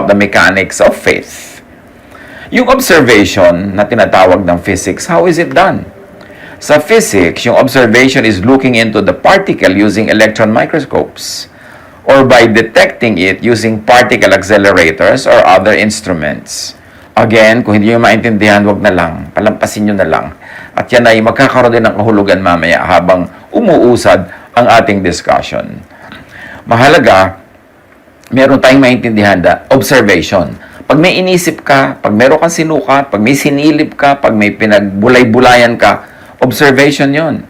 about the mechanics of faith. Yung observation na tinatawag ng physics, how is it done? Sa physics, yung observation is looking into the particle using electron microscopes or by detecting it using particle accelerators or other instruments. Again, kung hindi nyo maintindihan, wag na lang. Palampasin nyo na lang. At yan ay magkakaroon din ng kahulugan mamaya habang umuusad ang ating discussion. Mahalaga, meron tayong maintindihan na observation. Pag may inisip ka, pag meron kang sinukat, pag may sinilip ka, pag may pinagbulay-bulayan ka, observation yon.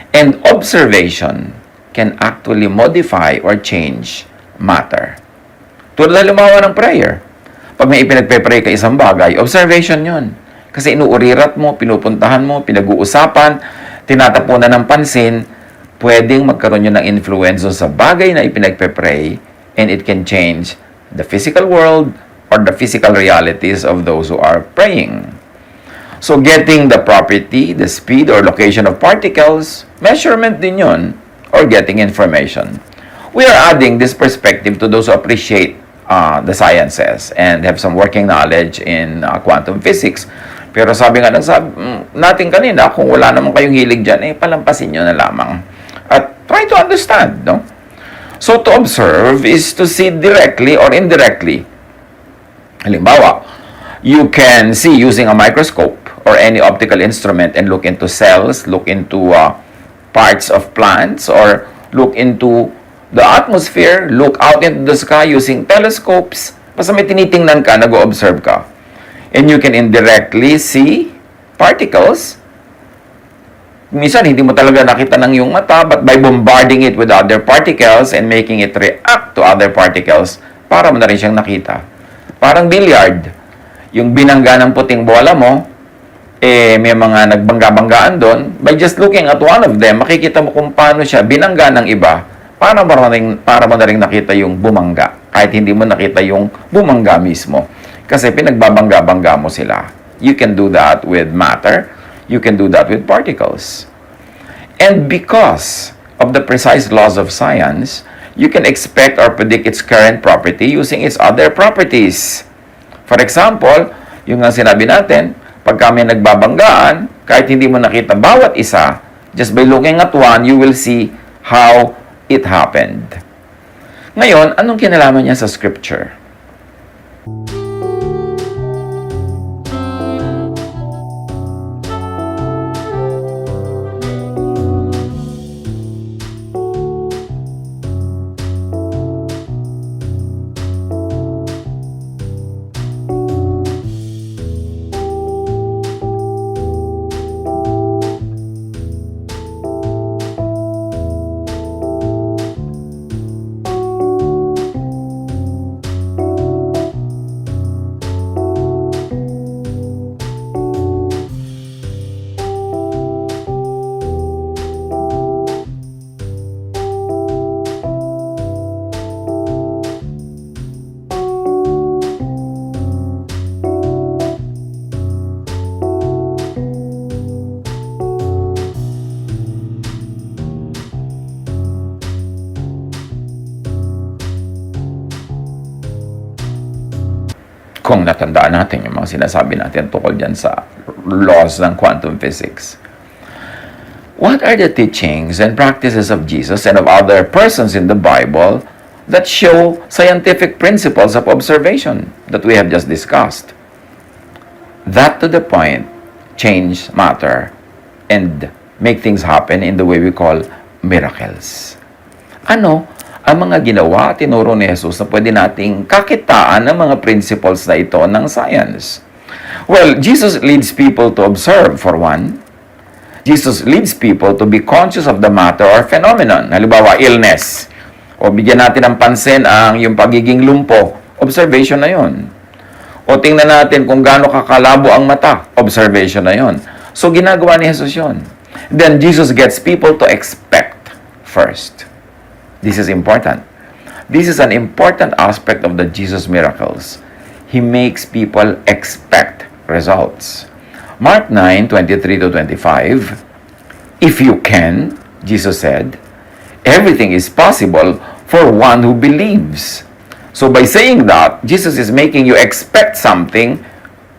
And observation can actually modify or change matter. Tulad halimbawa ng prayer. Pag may ipinagpe-pray ka isang bagay, observation yon. Kasi inuurirat mo, pinupuntahan mo, pinag-uusapan, tinatapunan ng pansin, pwedeng magkaroon yun ng influence sa bagay na ipinagpe-pray, and it can change the physical world or the physical realities of those who are praying. So getting the property, the speed or location of particles, measurement din yun, or getting information. We are adding this perspective to those who appreciate the sciences and have some working knowledge in quantum physics. Pero sabi nga natin kanina, kung wala naman kayong hilig dyan, palampasin nyo na lamang. At try to understand, no? So to observe is to see directly or indirectly. Halimbawa, you can see using a microscope or any optical instrument and look into cells, look into parts of plants, or look into the atmosphere, look out into the sky using telescopes. Basta may tinitingnan ka, nag-observe ka. And you can indirectly see particles. Minsan, hindi mo talaga nakita ng iyong mata, but by bombarding it with other particles and making it react to other particles, para mo na rin siyang nakita. Parang billiard. Yung binangga ng puting bola mo, may mga nagbangga-banggaan doon. By just looking at one of them, makikita mo kung paano siya binangga ng iba para mo na rin nakita yung bumangga. Kahit hindi mo nakita yung bumangga mismo. Kasi pinagbabangga-bangga mo sila. You can do that with matter. You can do that with particles. And because of the precise laws of science, you can expect or predict its current property using its other properties. For example, yung nga sinabi natin, pag kami nagbabanggaan, kahit hindi mo nakita bawat isa, just by looking at one, you will see how it happened. Ngayon, anong kinalaman niya sa scripture? Kung natandaan natin yung mga sinasabi natin tungkol dyan sa laws ng quantum physics. What are the teachings and practices of Jesus and of other persons in the Bible that show scientific principles of observation that we have just discussed? That to the point, change matter and make things happen in the way we call miracles. Ano ang mga ginawa, tinuro ni Jesus na pwede nating kakitaan ng mga principles na ito ng science? Well, Jesus leads people to observe, for one. Jesus leads people to be conscious of the matter or phenomenon. Halimbawa, illness. O bigyan natin ng pansin ang yung pagiging lumpo. Observation na yun. O tingnan natin kung gaano kakalabo ang mata. Observation na yun. So, ginagawa ni Jesus yun. Then, Jesus gets people to expect first. This is important. This is an important aspect of the Jesus miracles. He makes people expect results. Mark 9:23-25, if you can, Jesus said, everything is possible for one who believes. So by saying that, Jesus is making you expect something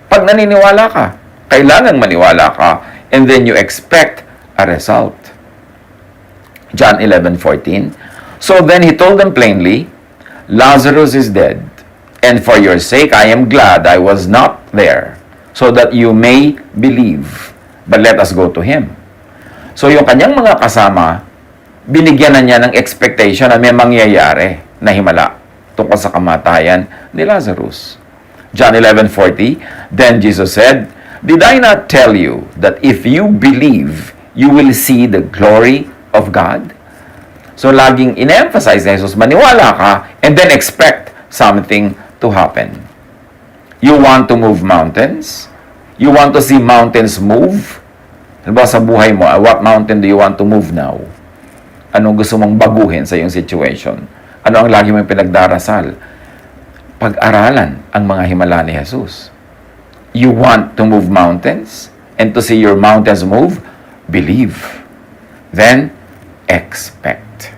pag naniniwala ka. Kailangan maniwala ka and then you expect a result. John 11:14. So then he told them plainly, Lazarus is dead, and for your sake I am glad I was not there, so that you may believe. But let us go to him. So yung kanyang mga kasama, binigyan na niya ng expectation na may mangyayari na himala tungkol sa kamatayan ni Lazarus. John 11:40, then Jesus said, Did I not tell you that if you believe, you will see the glory of God? So laging in-emphasize ni Jesus, maniwala ka and then expect something to happen. You want to move mountains? You want to see mountains move? Halimbawa sa buhay mo, what mountain do you want to move now? Anong gusto mong baguhin sa iyong situation? Ano ang lagi mong pinagdarasal? Pag-aralan ang mga himala ni Jesus. You want to move mountains? And to see your mountains move? Believe. Then, expect.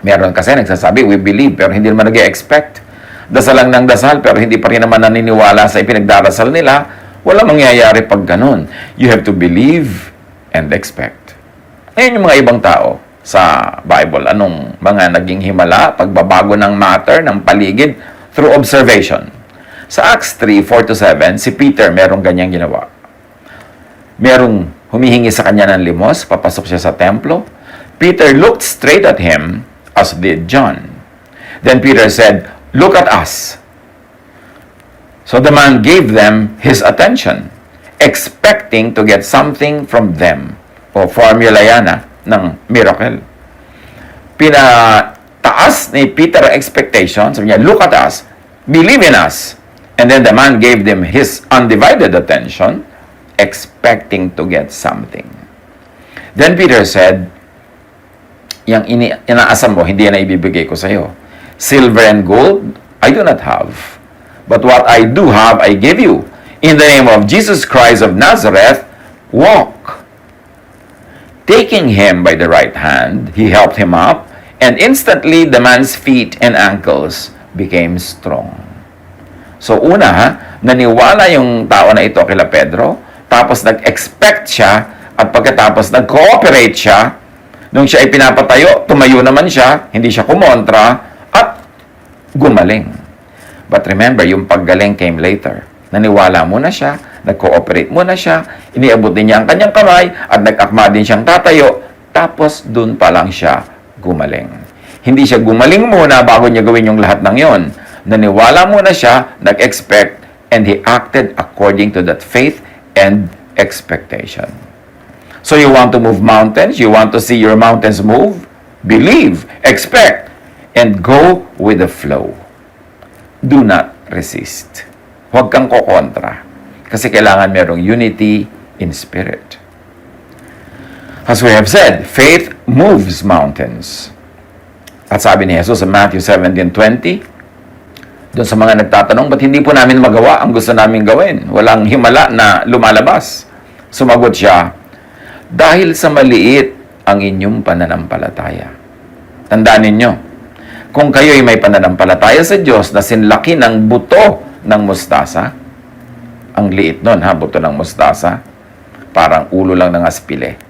Meron kasi nagsasabi, we believe, pero hindi naman nag-expect. Dasal lang ng dasal, pero hindi pa rin naman naniniwala sa ipinagdarasal nila. Wala mangyayari pag ganun. You have to believe and expect. Ngayon yung mga ibang tao sa Bible, anong mga naging himala, pagbabago ng matter, ng paligid, through observation. Sa Acts 3:4-7, si Peter merong ganyang ginawa. Merong humihingi sa kanya ng limos, papasok siya sa templo. Peter looked straight at him, as did John. Then Peter said, Look at us. So the man gave them his attention, expecting to get something from them. O formula yan ng miracle. Pinataas ni Peter ang expectation. Sabi niya, look at us, believe in us. And then the man gave them his undivided attention, expecting to get something. Then Peter said, yung inaasam mo, hindi na ibibigay ko sa iyo. Silver and gold, I do not have. But what I do have, I give you. In the name of Jesus Christ of Nazareth, walk. Taking him by the right hand, he helped him up, and instantly the man's feet and ankles became strong. So una, naniwala yung tao na ito kila Pedro, tapos nag-expect siya, at pagkatapos nag-cooperate siya, nung siya ay pinapatayo, tumayo naman siya, hindi siya kumontra, at gumaling. But remember, yung paggaling came later. Naniwala muna siya, nag-cooperate muna siya, iniabot din niya ang kanyang kamay, at nag-akma din siyang tatayo, tapos dun pa lang siya gumaling. Hindi siya gumaling muna bago niya gawin yung lahat ng yon. Naniwala muna siya, nag-expect, and he acted according to that faith and expectation. So you want to move mountains, you want to see your mountains move, believe, expect, and go with the flow. Do not resist. Huwag kang kokontra. Kasi kailangan merong unity in spirit. As we have said, faith moves mountains. At sabi ni Jesus sa Matthew 17:20, doon sa mga nagtatanong, ba't hindi po namin magawa ang gusto namin gawin? Walang himala na lumalabas. Sumagot siya, dahil sa maliit ang inyong pananampalataya. Tandaan ninyo, kung kayo'y may pananampalataya sa Diyos na sinlaki ng buto ng mustasa, ang liit nun buto ng mustasa, parang ulo lang ng aspile.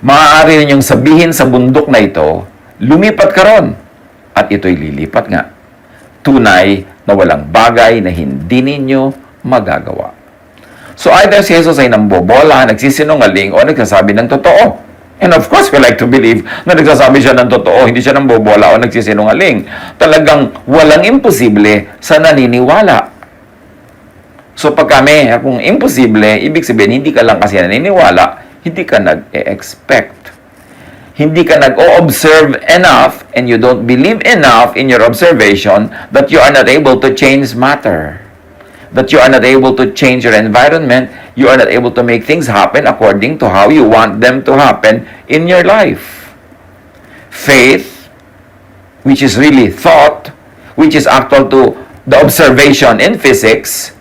Maaari ninyong sabihin sa bundok na ito, lumipat ka ron, at ito'y lilipat nga. Tunay na walang bagay na hindi ninyo magagawa. So either si Jesus ay nambobola, nagsisinungaling, o nagsasabi ng totoo. And of course, we like to believe na nagsasabi siya ng totoo, hindi siya nambobola o nagsisinungaling. Talagang walang imposible sa naniniwala. So pag kung imposible, ibig sabihin, hindi ka lang kasi naniniwala, hindi ka nag-expect. Hindi ka nag-o-observe enough and you don't believe enough in your observation that you are not able to change matter. That you are not able to change your environment. You are not able to make things happen according to how you want them to happen in your life. Faith, which is really thought, which is actual to the observation in physics,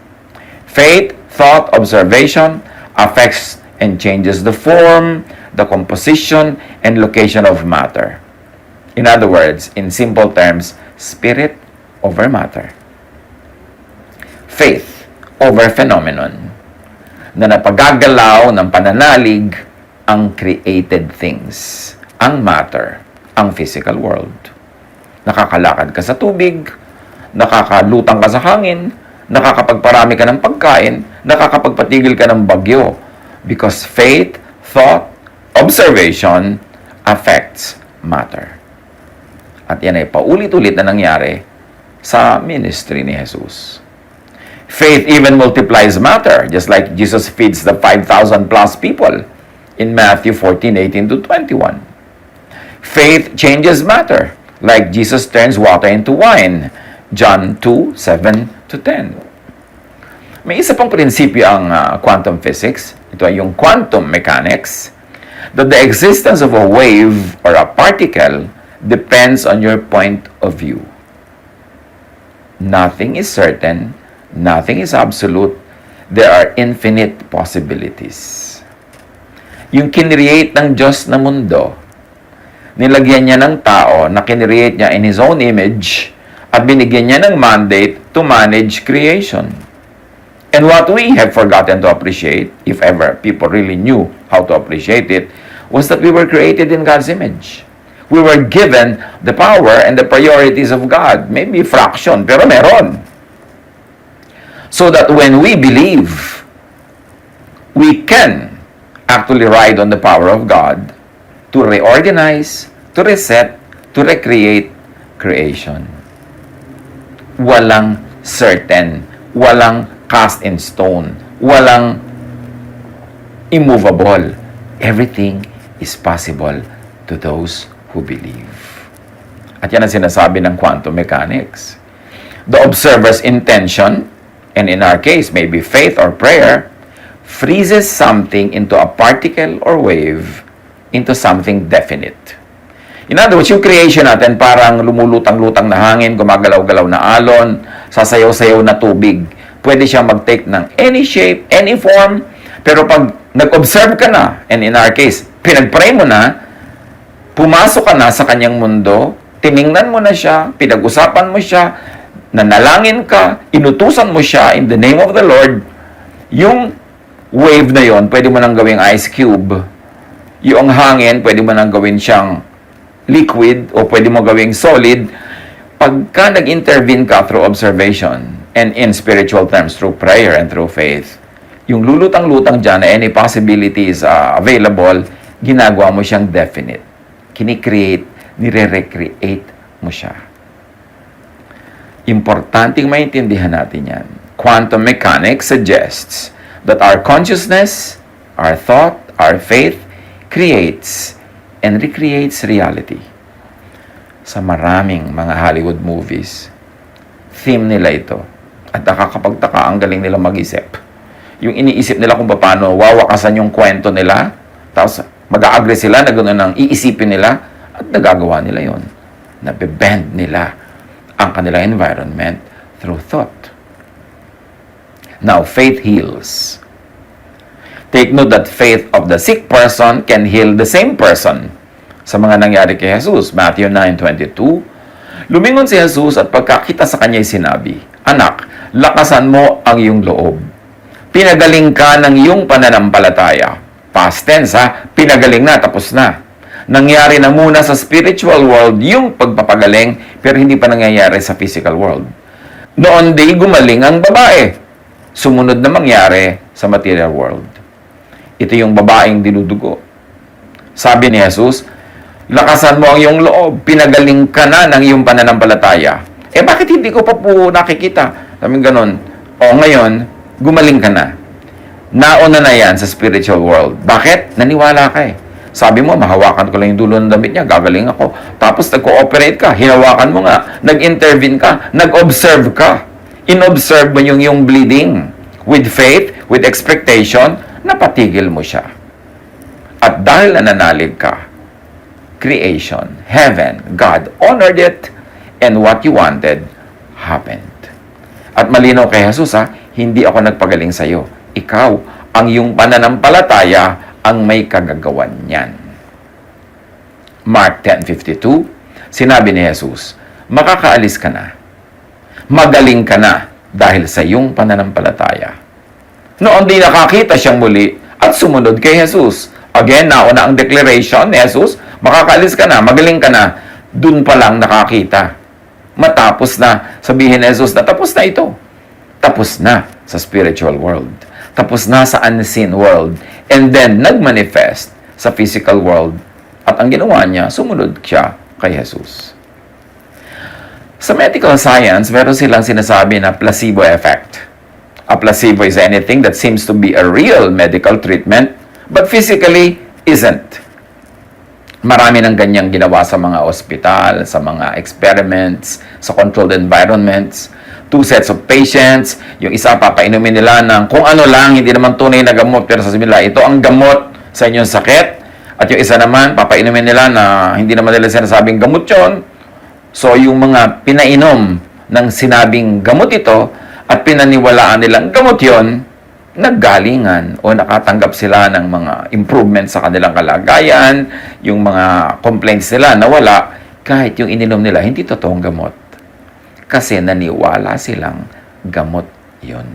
faith, thought, observation affects and changes the form, the composition, and location of matter. In other words, in simple terms, spirit over matter. Faith over phenomenon na napagagalaw ng pananalig ang created things, ang matter, ang physical world. Nakakalakad ka sa tubig, nakakalutang ka sa hangin, nakakapagparami ka ng pagkain, nakakapagpatigil ka ng bagyo. Because faith, thought, observation affects matter. At yan ay paulit-ulit na nangyari sa ministry ni Jesus. Faith even multiplies matter, just like Jesus feeds the 5,000 plus people in Matthew 14:18 to 21. Faith changes matter, like Jesus turns water into wine, John 2:7 to 10. May isa pang prinsipyo ang quantum physics. Ito ay yung quantum mechanics, that the existence of a wave or a particle depends on your point of view. Nothing is certain, nothing is absolute, there are infinite possibilities. Yung kinreate ng Diyos na mundo, nilagyan niya ng tao na kinreate niya in His own image at binigyan niya ng mandate to manage creation. And what we have forgotten to appreciate, if ever people really knew how to appreciate it, was that we were created in God's image. We were given the power and the priorities of God. Maybe fraction, pero meron. So that when we believe, we can actually ride on the power of God to reorganize, to reset, to recreate creation. Walang certain, walang cast in stone, walang immovable. Everything is possible to those who believe. At yan ang sinasabi ng quantum mechanics. The observer's intention, and in our case, maybe faith or prayer, freezes something into a particle or wave into something definite. In other words, yung creation natin parang lumulutang-lutang na hangin, gumagalaw-galaw na alon, sasayaw-sayaw na tubig. Pwede siyang mag-take ng any shape, any form, pero pag nag-observe ka na, and in our case, pinag-pray mo na, pumasok ka na sa kanyang mundo, tiningnan mo na siya, pinag-usapan mo siya, nanalangin ka, inutusan mo siya in the name of the Lord, yung wave na yon, pwede mo nang gawing ice cube. Yung hangin, pwede mo nang gawin siyang liquid o pwede mo gawing solid. Pagka nag-intervene ka through observation and in spiritual terms through prayer and through faith, yung lulutang-lutang dyan na any possibilities available, ginagawa mo siyang definite. Kini-create, nire-recreate mo siya. Importanteng maintindihan natin yan. Quantum mechanics suggests that our consciousness, our thought, our faith creates and recreates reality. Sa maraming mga Hollywood movies, theme nila ito. At nakakapagtaka, ang galing nila mag-isip. Yung iniisip nila kung paano wawakasan yung kwento nila, tapos mag-a-agree sila na gano'n ang iisipin nila, at nagagawa nila yon. Nabe-bend nila ang kanilang environment through thought. Now, faith heals. Take note that faith of the sick person can heal the same person. Sa mga nangyari kay Jesus, Matthew 9:22, lumingon si Jesus at pagkakita sa kanya'y sinabi, "Anak, lakasan mo ang iyong loob. Pinagaling ka ng iyong pananampalataya." Past tense ha, pinagaling na, tapos na. Nangyari na muna sa spiritual world yung pagpapagaling, pero hindi pa nangyayari sa physical world. Noon day gumaling ang babae. Sumunod na mangyari sa material world. Ito yung babaeng dinudugo. Sabi ni Jesus, lakasan mo ang iyong loob, pinagaling ka na ng iyong pananampalataya. Bakit hindi ko pa po nakikita? Sabi ganon, ngayon, gumaling ka na. Nauna na yan sa spiritual world. Bakit? Naniwala ka eh. Sabi mo, mahawakan ko lang yung dulo ng damit niya, gagaling ako. Tapos nag-cooperate ka, hinawakan mo nga, nag-intervene ka, nag-observe ka. In-observe mo yung bleeding. With faith, with expectation, napatigil mo siya. At dahil nananalig ka, creation, heaven, God honored it, and what you wanted happened. At malinaw kay Jesus, hindi ako nagpagaling sa iyo. Ikaw, ang iyong pananampalataya ang may kagagawan niyan. Mark 10:52, Sinabi ni Jesus, makakaalis ka na. Magaling ka na dahil sa iyong pananampalataya. Noon di nakakita siyang muli at sumunod kay Jesus. Again, nauna ang declaration ni Jesus, makakaalis ka na, magaling ka na. Dun pa lang nakakita. Matapos na, sabihin ni Jesus na tapos na ito. Tapos na sa spiritual world. Tapos na sa unseen world. And then, nagmanifest sa physical world. At ang ginawa niya, sumunod siya kay Jesus. Sa medical science, meron silang sinasabi na placebo effect. A placebo is anything that seems to be a real medical treatment, but physically isn't. Marami ng ganyang ginawa sa mga ospital, sa mga experiments, sa controlled environments. 2 sets of patients, yung isa papainumin nila ng kung ano lang, hindi naman tunay na gamot, pero sasabihin nila, ito ang gamot sa inyong sakit. At yung isa naman, papainumin nila na hindi naman nila sinasabing gamot yun. So, yung mga pinainom ng sinabing gamot ito at pinaniwalaan nilang gamot yon, naggalingan o nakatanggap sila ng mga improvements sa kanilang kalagayan, yung mga complaints nila nawala, kahit yung ininom nila hindi totoong gamot. Kasi naniwala silang gamot yon.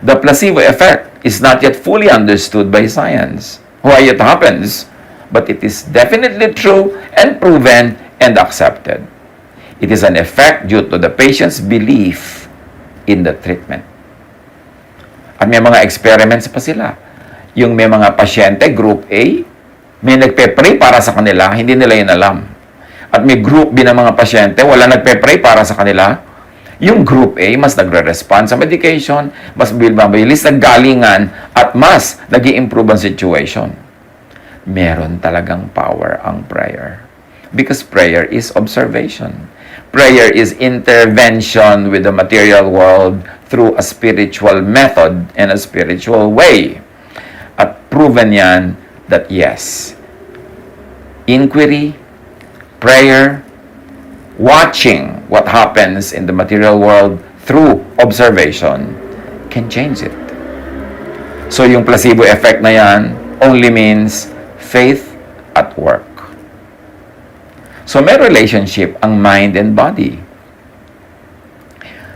The placebo effect is not yet fully understood by science. Why it happens, but it is definitely true and proven and accepted. It is an effect due to the patient's belief in the treatment. At may mga experiments pa sila. Yung may mga pasyente, group A, may nagpe-pray para sa kanila, hindi nila yun alam. At may group B na mga pasyente, wala nagpe-pray para sa kanila. Yung group A, mas nagre-respond sa medication, mas mabilis naggalingan, at mas nag-i-improve ang situation. Meron talagang power ang prayer. Because prayer is observation. Prayer is intervention with the material world through a spiritual method and a spiritual way. At proven yan that yes, inquiry, prayer, watching what happens in the material world through observation can change it. So yung placebo effect na yan only means faith at work. So may relationship ang mind and body.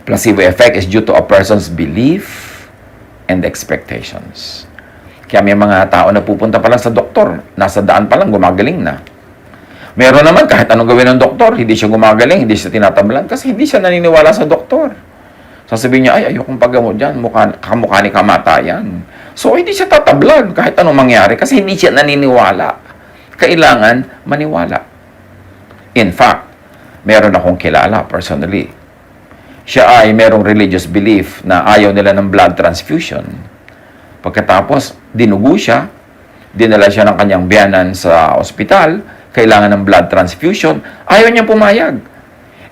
Placebo effect is due to a person's belief and expectations. Kaya may mga tao na pupunta pa lang sa doktor, nasa daan pa lang, gumagaling na. Meron naman, kahit anong gawin ng doktor, hindi siya gumagaling, hindi siya tinatablan, kasi hindi siya naniniwala sa doktor. Sasabihin niya, ay, ayokong paggamot dyan, kamukha ni kamatayan. So, hindi siya tatablan kahit anong mangyari, kasi hindi siya naniniwala. Kailangan maniwala. In fact, meron akong kilala personally. Siya ay merong religious belief na ayaw nila ng blood transfusion. Pagkatapos, dinugo siya, dinala siya ng kanyang biyanan sa ospital, kailangan ng blood transfusion, ayaw niyang pumayag.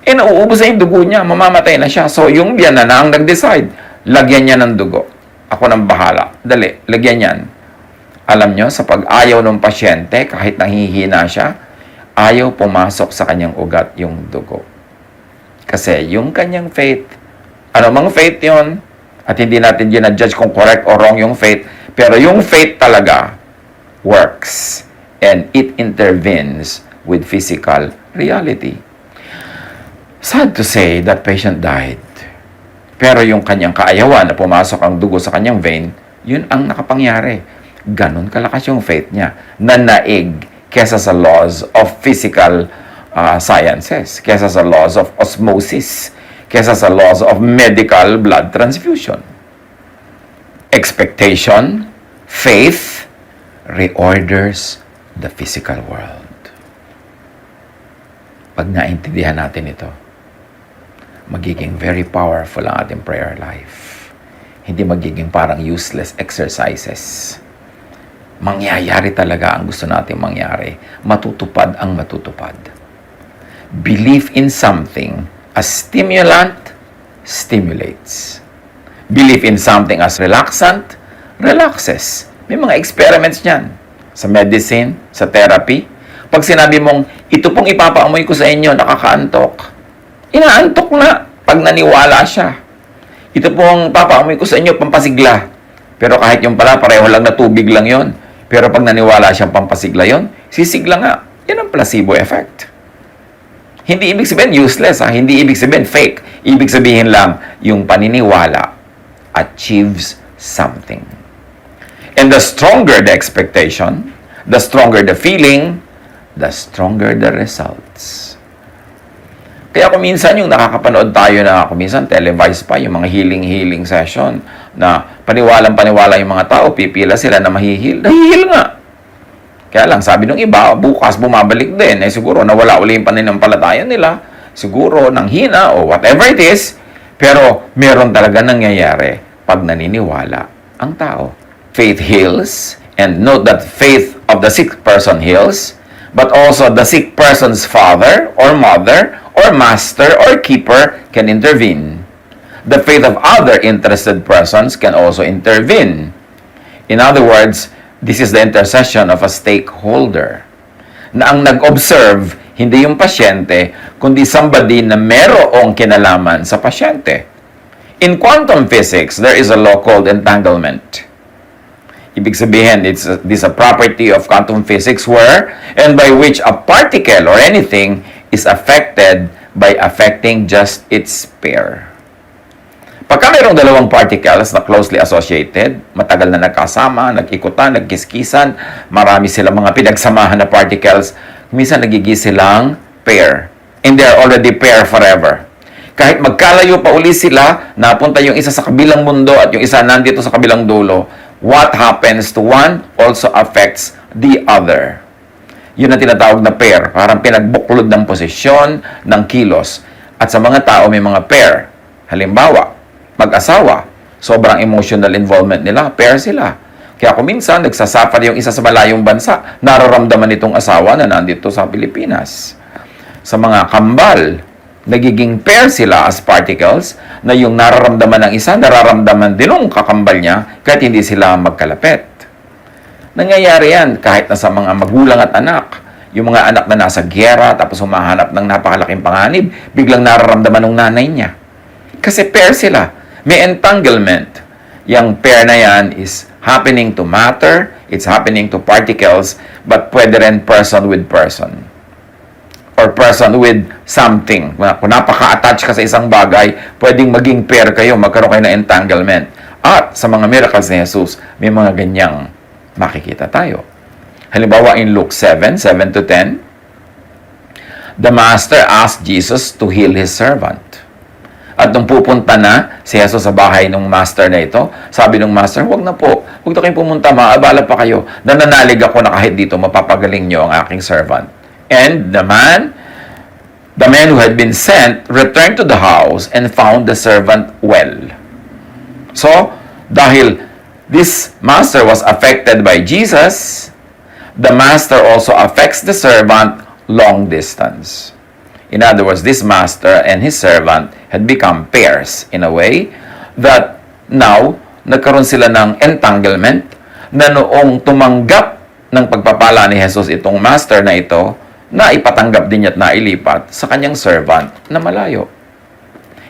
Eh, nauubos na yung dugo niya, mamamatay na siya. So, yung biyanan na ang nag-decide, lagyan niya ng dugo. Ako nang bahala. Dali, lagyan niyan. Alam niyo, sa pag-ayaw ng pasyente, kahit nahihina siya, ayaw pumasok sa kanyang ugat yung dugo. Kasi yung kanyang faith, ano mang faith yon, at hindi natin ginadjudge kung correct or wrong yung faith, pero yung faith talaga works and it intervenes with physical reality. Sad to say that patient died. Pero yung kanyang kaayawan na pumasok ang dugo sa kanyang vein, yun ang nakapangyari. Ganon kalakas yung faith niya, na naig kesa sa laws of physical sciences, kesa sa laws of osmosis, kesa sa laws of medical blood transfusion. Expectation, faith, reorders the physical world. Pag naintindihan natin ito, magiging very powerful ang ating prayer life. Hindi magiging parang useless exercises. Mangyayari talaga ang gusto nating mangyari. Matutupad ang matutupad. Belief in something as stimulant stimulates. Belief in something as relaxant relaxes. May mga experiments niyan. Sa medicine, sa therapy. Pag sinabi mong, ito pong ipapaamoy ko sa inyo, nakakaantok. Inaantok na pag naniwala siya. Ito pong papaamoy ko sa inyo, pampasigla. Pero kahit yung pala, pareho lang na tubig lang yon. Pero pag naniwala siyang pampasigla yon, sisigla nga. Yan ang placebo effect. Hindi ibig sabihin useless, ha? Hindi ibig sabihin fake. Ibig sabihin lang, yung paniniwala achieves something. And the stronger the expectation, the stronger the feeling, the stronger the results. Kaya kung minsan yung nakakapanood tayo na kung minsan televised pa yung mga healing session na paniwalang-paniwala yung mga tao, pipila sila na mahihil. Nahihil nga. Kaya lang, sabi ng iba, bukas bumabalik din. Eh siguro nawala uli yung pananampalataya nila. Siguro nang hina o whatever it is. Pero meron talaga nangyayari pag naniniwala ang tao. Faith heals. And note that faith of the sick person heals. But also the sick person's father or mother or master or keeper can intervene. The faith of other interested persons can also intervene. In other words, this is the intercession of a stakeholder. Na ang nag-observe, hindi yung pasyente, kundi somebody na merong kinalaman sa pasyente. In quantum physics, there is a law called entanglement. Ibig sabihin, this is a property of quantum physics where and by which a particle or anything is affected by affecting just its pair. Pagka mayroong dalawang particles na closely associated, matagal na nagkasama, nag-ikutan, nagkiskisan, marami silang mga pinagsamahan na particles, minsan nagiging silang pair. And they're already pair forever. Kahit magkalayo pa uli sila, napunta yung isa sa kabilang mundo at yung isa nandito sa kabilang dulo, what happens to one also affects the other. Yun ang tinatawag na pair. Parang pinagbuklod ng posisyon, ng kilos. At sa mga tao may mga pair. Halimbawa, mag-asawa, sobrang emotional involvement nila, pair sila. Kaya kung minsan, nagsasuffer yung isa sa malayong bansa, nararamdaman itong asawa na nandito sa Pilipinas. Sa mga kambal, nagiging pair sila as particles na yung nararamdaman ng isa, nararamdaman din ng kakambal niya kahit hindi sila magkalapit. Nangyayari yan kahit na sa mga magulang at anak. Yung mga anak na nasa giyera tapos humahanap ng napakalaking panganib, biglang nararamdaman ng nanay niya. Kasi pair sila. May entanglement. Yung pair na yan is happening to matter, it's happening to particles, but pwede rin person with person. Or person with something. Kung napaka-attach ka sa isang bagay, pwedeng maging pair kayo, magkaroon kayo ng entanglement. At sa mga miracles ni Jesus, may mga ganyang makikita tayo. Halimbawa in Luke 7:7-10, the master asked Jesus to heal his servant. At nung pupunta na si Jesus sa bahay ng master na ito, sabi ng master, huwag na po, huwag na kayong pumunta, maabala pa kayo. Nananalig ako na kahit dito, mapapagaling nyo ang aking servant. And the man who had been sent returned to the house and found the servant well. So, dahil this master was affected by Jesus, the master also affects the servant long distance. In other words, this master and his servant had become pairs in a way that now, nagkaroon sila ng entanglement na noong tumanggap ng pagpapala ni Jesus itong master na ito, na ipatanggap din niya at nailipat sa kanyang servant na malayo.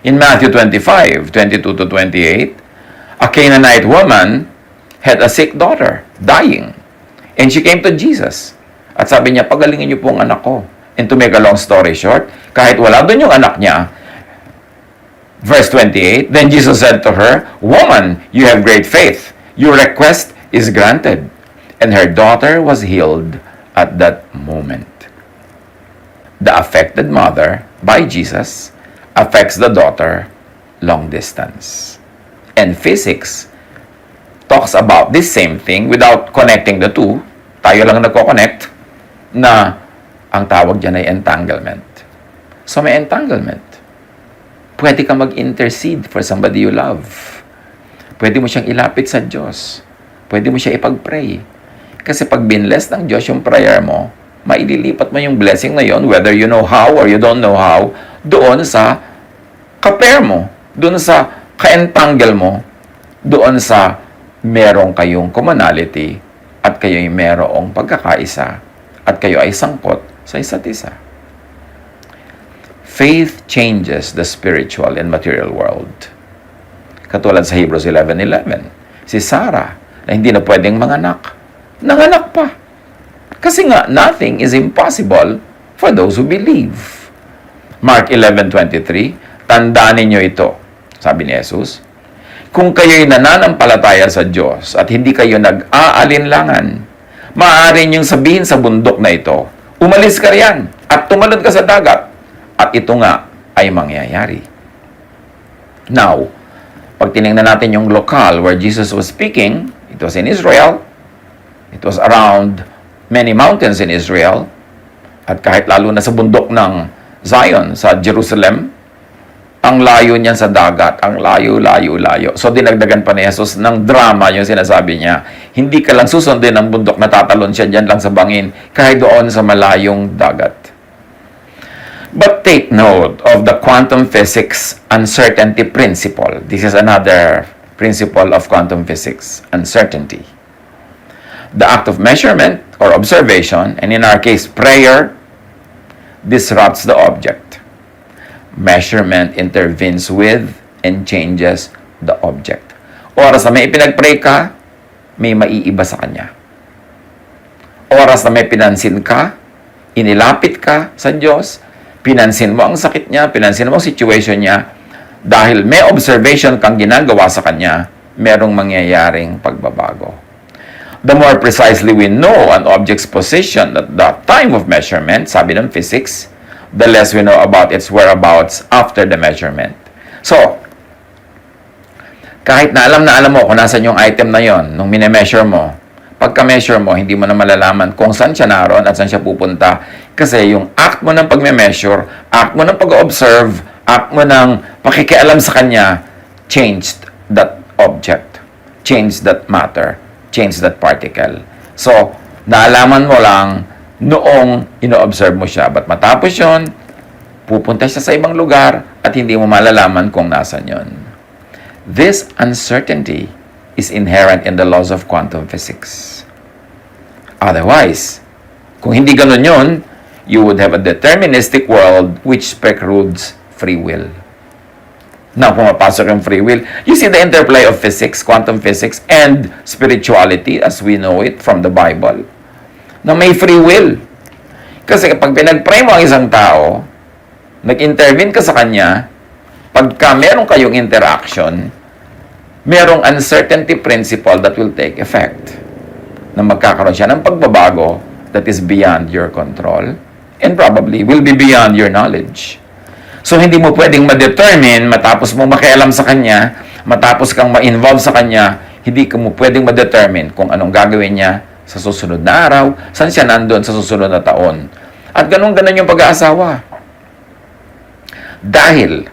In Matthew 25:22-28, a Canaanite woman had a sick daughter, dying. And she came to Jesus. At sabi niya, pagalingin niyo po ang anak ko. And to make a long story short, kahit wala doon yung anak niya, verse 28, then Jesus said to her, "Woman, you have great faith. Your request is granted." And her daughter was healed at that moment. The affected mother, by Jesus, affects the daughter long distance. And physics talks about this same thing without connecting the two. Tayo lang nagko-connect na ang tawag dyan ay entanglement. So may entanglement. Pwede ka mag-intercede for somebody you love. Pwede mo siyang ilapit sa Diyos. Pwede mo siya ipag-pray. Kasi pag binless ng Diyos yung prayer mo, maililipat mo yung blessing na yon, whether you know how or you don't know how, doon sa ka-pair mo, doon sa ka-entangle mo, doon sa merong kayong commonality at kayo'y merong pagkakaisa at kayo ay sangkot sa isa't isa. Faith changes the spiritual and material world. Katulad sa Hebrews 11:11, si Sarah na hindi na pwedeng manganak, nanganak pa. Kasi nga, nothing is impossible for those who believe. Mark 11:23, tandaan ninyo ito, sabi ni Jesus, kung kayo'y nananampalataya sa Diyos at hindi kayo nag-aalinlangan, maaari niyong sabihin sa bundok na ito, umalis ka riyan at tumalon ka sa dagat, at ito nga ay mangyayari. Now, pag tinignan natin yung lokal where Jesus was speaking, it was in Israel, it was around many mountains in Israel, at kahit lalo na sa bundok ng Zion, sa Jerusalem, ang layo niyan sa dagat, ang layo. So, dinagdagan pa ni Jesus ng drama yung sinasabi niya. Hindi ka lang susundin ng bundok, natatalon siya dyan lang sa bangin, kahit doon sa malayong dagat. But take note of the quantum physics uncertainty principle. This is another principle of quantum physics, uncertainty. The act of measurement or observation, and in our case, prayer, disrupts the object. Measurement intervenes with and changes the object. Oras na may ipinag-pray ka, may maiiba sa kanya. Oras na may pinansin ka, inilapit ka sa Diyos, pinansin mo ang sakit niya, pinansin mo ang situation niya, dahil may observation kang ginagawa sa kanya, merong mangyayaring pagbabago. The more precisely we know an object's position at the time of measurement, sabi ng physics, the less we know about its whereabouts after the measurement. So, kahit na alam mo kung nasan yung item na yon nung mine-measure mo, pagka-measure mo, hindi mo na malalaman kung saan siya naroon at saan siya pupunta. Kasi yung act mo ng pag-measure, act mo ng pag-observe, act mo ng pakikialam sa kanya, changed that object, changed that matter, changed that particle. So, naalaman mo lang noong ino-observe mo siya. But matapos yun, pupunta siya sa ibang lugar at hindi mo malalaman kung nasan yun. This uncertainty is inherent in the laws of quantum physics. Otherwise, kung hindi ganun yun, you would have a deterministic world which precludes free will. Now, pumapasok yung free will. You see the interplay of physics, quantum physics, and spirituality as we know it from the Bible. Na may free will. Kasi kapag pinag-pray mo ang isang tao, nag-intervene ka sa kanya, pagka meron kayong interaction, merong uncertainty principle that will take effect. Na magkakaroon siya ng pagbabago that is beyond your control and probably will be beyond your knowledge. So, hindi mo pwedeng ma-determine matapos mo makialam sa kanya, matapos kang ma-involve sa kanya, hindi mo pwedeng ma-determine kung anong gagawin niya sa susunod na araw, saan siya nandun sa susunod na taon. At ganun-ganon yung pag-aasawa. Dahil,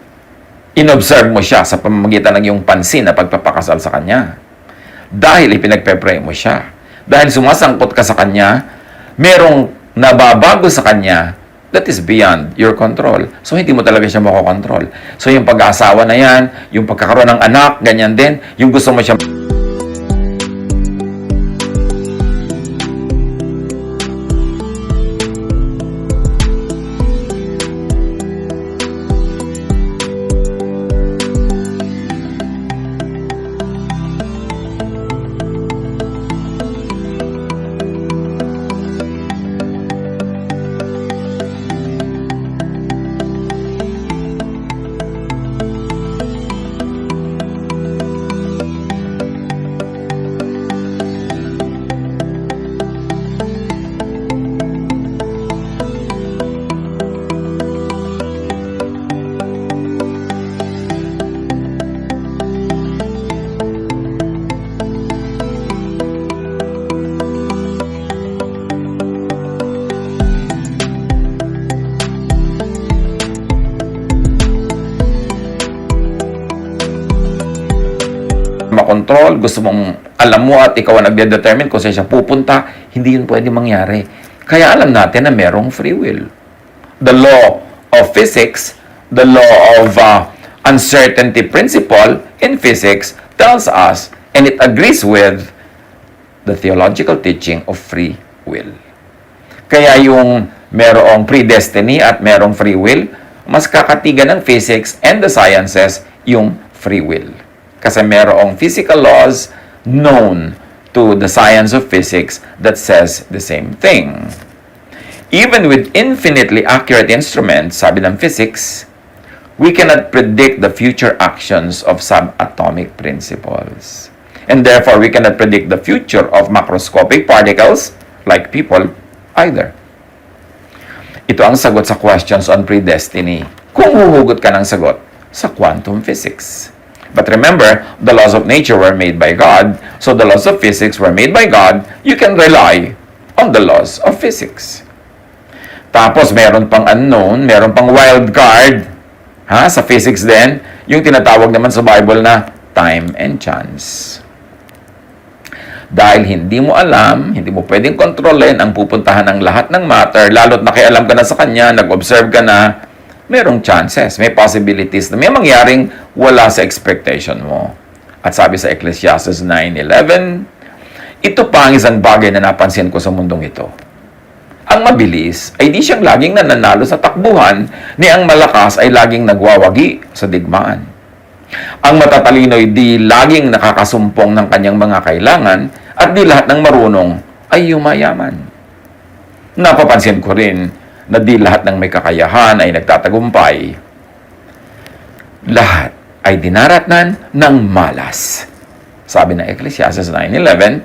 inobserve mo siya sa pamamagitan ng iyong pansin na pagpapakasal sa kanya. Dahil ipinagpe-pray mo siya. Dahil sumasangkot ka sa kanya, merong nababago sa kanya that is beyond your control. So, hindi mo talaga siya makokontrol. So, yung pag-aasawa na yan, yung pagkakaroon ng anak, ganyan din, yung gusto mo siya makontrol, gusto mong alam mo at ikaw ang nagde-determine kung saan siya pupunta, hindi yun pwede mangyari. Kaya alam natin na merong free will. The law of physics, the law of uncertainty principle in physics tells us, and it agrees with the theological teaching of free will. Kaya yung merong predestiny at merong free will, mas kakatigan ng physics and the sciences yung free will. Kasi merong physical laws known to the science of physics that says the same thing. Even with infinitely accurate instruments, sabi ng physics, we cannot predict the future actions of subatomic principles. And therefore, we cannot predict the future of macroscopic particles, like people, either. Ito ang sagot sa questions on predestiny. Kung huhugot ka ng sagot sa quantum physics. But remember, the laws of nature were made by God, so the laws of physics were made by God, you can rely on the laws of physics. Tapos, meron pang unknown, meron pang wild card, sa physics din, yung tinatawag naman sa Bible na time and chance. Dahil hindi mo alam, hindi mo pwedeng kontrolin ang pupuntahan ng lahat ng matter, lalo't nakialam ka na sa kanya, nag-observe ka na, merong chances, may possibilities na may mangyaring wala sa expectation mo. At sabi sa Ecclesiastes 9:11, ito pa ang isang bagay na napansin ko sa mundong ito. Ang mabilis ay di siyang laging nananalo sa takbuhan, ni ang malakas ay laging nagwawagi sa digmaan. Ang matatalino ay di laging nakakasumpong ng kanyang mga kailangan, at di lahat ng marunong ay yumayaman. Napapansin ko rin na di lahat ng may kakayahan ay nagtatagumpay. Lahat ay dinaratnan ng malas. Sabi ng Ecclesiastes 9:11,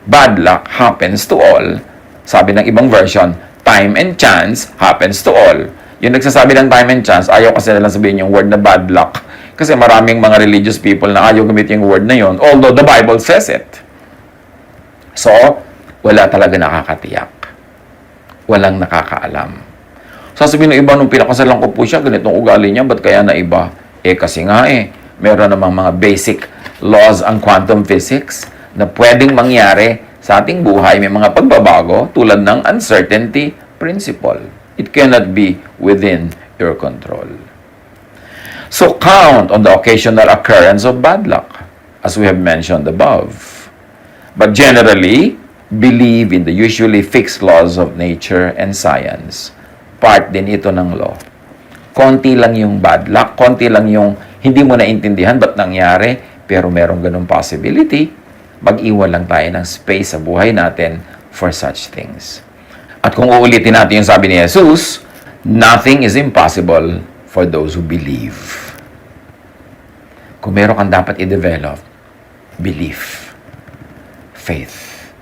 bad luck happens to all. Sabi ng ibang version, time and chance happens to all. Yung nagsasabi ng time and chance, ayaw kasi nalang sabihin yung word na bad luck. Kasi maraming mga religious people na ayaw gamitin yung word na yun, although the Bible says it. So, wala talaga nakakatiyak. Walang nakakaalam. Sasabihin ng iba, nung pinakasalan ko po siya, ganitong ugali niya, ba't kaya na iba? Kasi nga meron namang mga basic laws ang quantum physics na pwedeng mangyari sa ating buhay. May mga pagbabago tulad ng uncertainty principle. It cannot be within your control. So count on the occasional occurrence of bad luck, as we have mentioned above. But generally, believe in the usually fixed laws of nature and science. Part din ito ng law. Konti lang yung bad luck, konti lang yung hindi mo naintindihan ba't nangyari, pero merong ganung possibility. Mag-iwan lang tayo ng space sa buhay natin for such things. At kung uulitin natin yung sabi ni Jesus, nothing is impossible for those who believe. Kung meron kang dapat i-develop, belief, faith.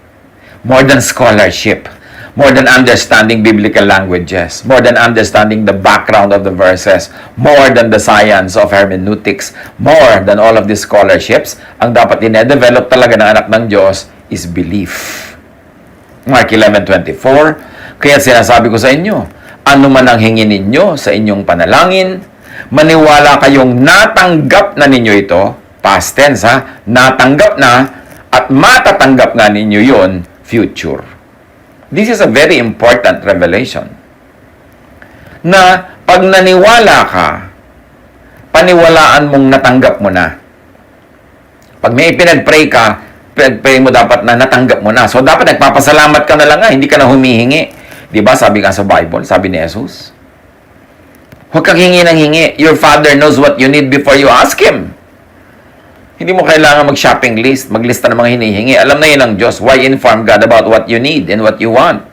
More than scholarship, more than understanding biblical languages, more than understanding the background of the verses, more than the science of hermeneutics, more than all of these scholarships, ang dapat ine-develop talaga ng anak ng Diyos is belief. Mark 11:24, kaya sinasabi ko sa inyo, ano man ang hingin ninyo sa inyong panalangin, maniwala kayong natanggap na ninyo ito, past tense natanggap na, at matatanggap nga ninyo yon future. This is a very important revelation. Na pag naniwala ka, paniwalaan mong natanggap mo na. Pag may pinag-pray ka, pinag-pray mo dapat na natanggap mo na. So dapat nagpapasalamat ka na lang hindi ka na humihingi. Di ba sabi nga sa Bible, sabi ni Jesus? Huwag kang hingi ng hingi. Your Father knows what you need before you ask Him. Hindi mo kailangan mag-shopping list, maglista ng mga hinihingi. Alam na yun ng Diyos. Why inform God about what you need and what you want?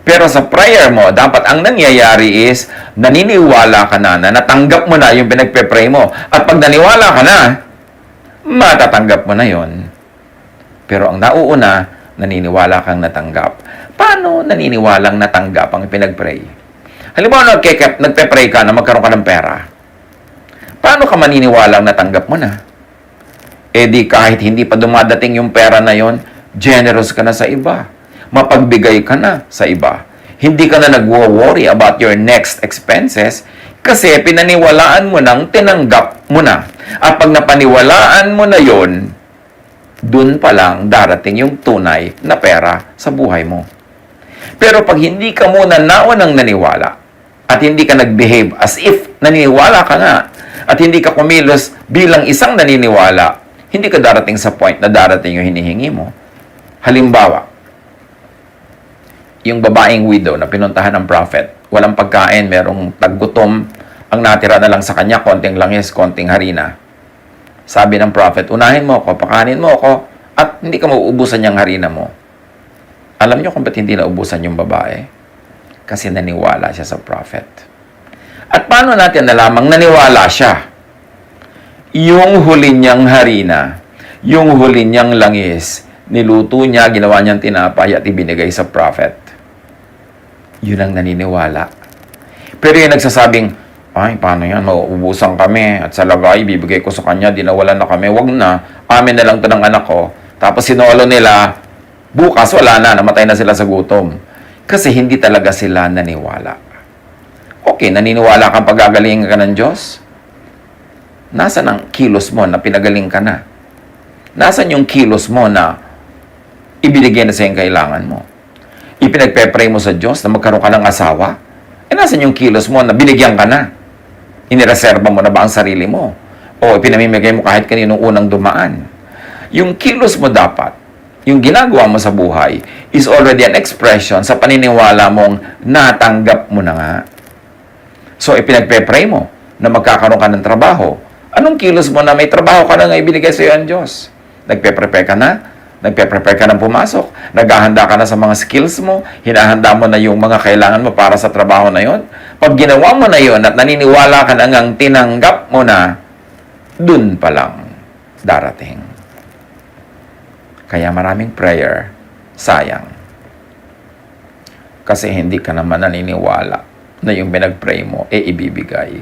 Pero sa prayer mo, dapat ang nangyayari is, naniniwala ka na natanggap mo na yung pinagpe-pray mo. At pag naniwala ka na, matatanggap mo na yon. Pero ang nauuna, naniniwala kang natanggap. Paano naniniwalang natanggap ang pinag-pray? Halimbawa, nagpe-pray ka na magkaroon ka ng pera. Paano ka maniniwalang natanggap mo na? Di kahit hindi pa dumadating yung pera na yon, generous ka na sa iba. Mapagbigay ka na sa iba. Hindi ka na nagwo-worry about your next expenses kasi pinaniwalaan mo nang tinanggap mo na. At pag napaniwalaan mo na yon, dun pa lang darating yung tunay na pera sa buhay mo. Pero pag hindi ka muna naunang naniwala at hindi ka nag-behave as if naniniwala ka nga at hindi ka kumilos bilang isang naniniwala, hindi ka darating sa point na darating yung hinihingi mo. Halimbawa, yung babaeng widow na pinuntahan ng prophet, walang pagkain, merong taggutom, ang natira na lang sa kanya, konting langis, konting harina. Sabi ng prophet, unahin mo ako, pakanin mo ako, at hindi ka mauubusan yung harina mo. Alam niyo kung ba't hindi naubusan yung babae? Kasi naniwala siya sa prophet. At paano natin nalamang naniwala siya? Yung huli niyang harina, yung huli niyang langis, niluto niya, ginawa niyang tinapay at ibinigay sa prophet. Yun ang naniniwala. Pero yung nagsasabing, ay, paano yan? Mauubusan kami at sa lagay, bibigay ko sa kanya, dinawalan na kami. Wag na, amin na lang to ng anak ko. Tapos sinolo nila, bukas wala na, namatay na sila sa gutom. Kasi hindi talaga sila naniwala. Okay, naniniwala kang pagagaling ka ng Diyos? Nasaan ang kilos mo na pinagaling ka na? Nasaan yung kilos mo na ibinigay na sa yung kailangan mo? Ipinagpe-pray mo sa Diyos na magkaroon ka ng asawa? Nasaan yung kilos mo na binigyan ka na? Inireserba mo na ba ang sarili mo? O ipinamimigay mo kahit kaninong unang dumaan? Yung kilos mo dapat, yung ginagawa mo sa buhay, is already an expression sa paniniwala mong natanggap mo na nga. So, ipinagpe-pray mo na magkakaroon ka ng trabaho. Anong kilos mo na may trabaho ka na nga ibinigay sa iyo ang Diyos? Nagpe-prepare ka na? Nagpe-prepare ka na pumasok? Naghahanda ka na sa mga skills mo? Hinahanda mo na yung mga kailangan mo para sa trabaho na yon? Pag ginawa mo na yon at naniniwala ka na ngang tinanggap mo na, dun pa lang darating. Kaya maraming prayer, sayang. Kasi hindi ka naman naniniwala na yung pinag-pray mo, ibibigay.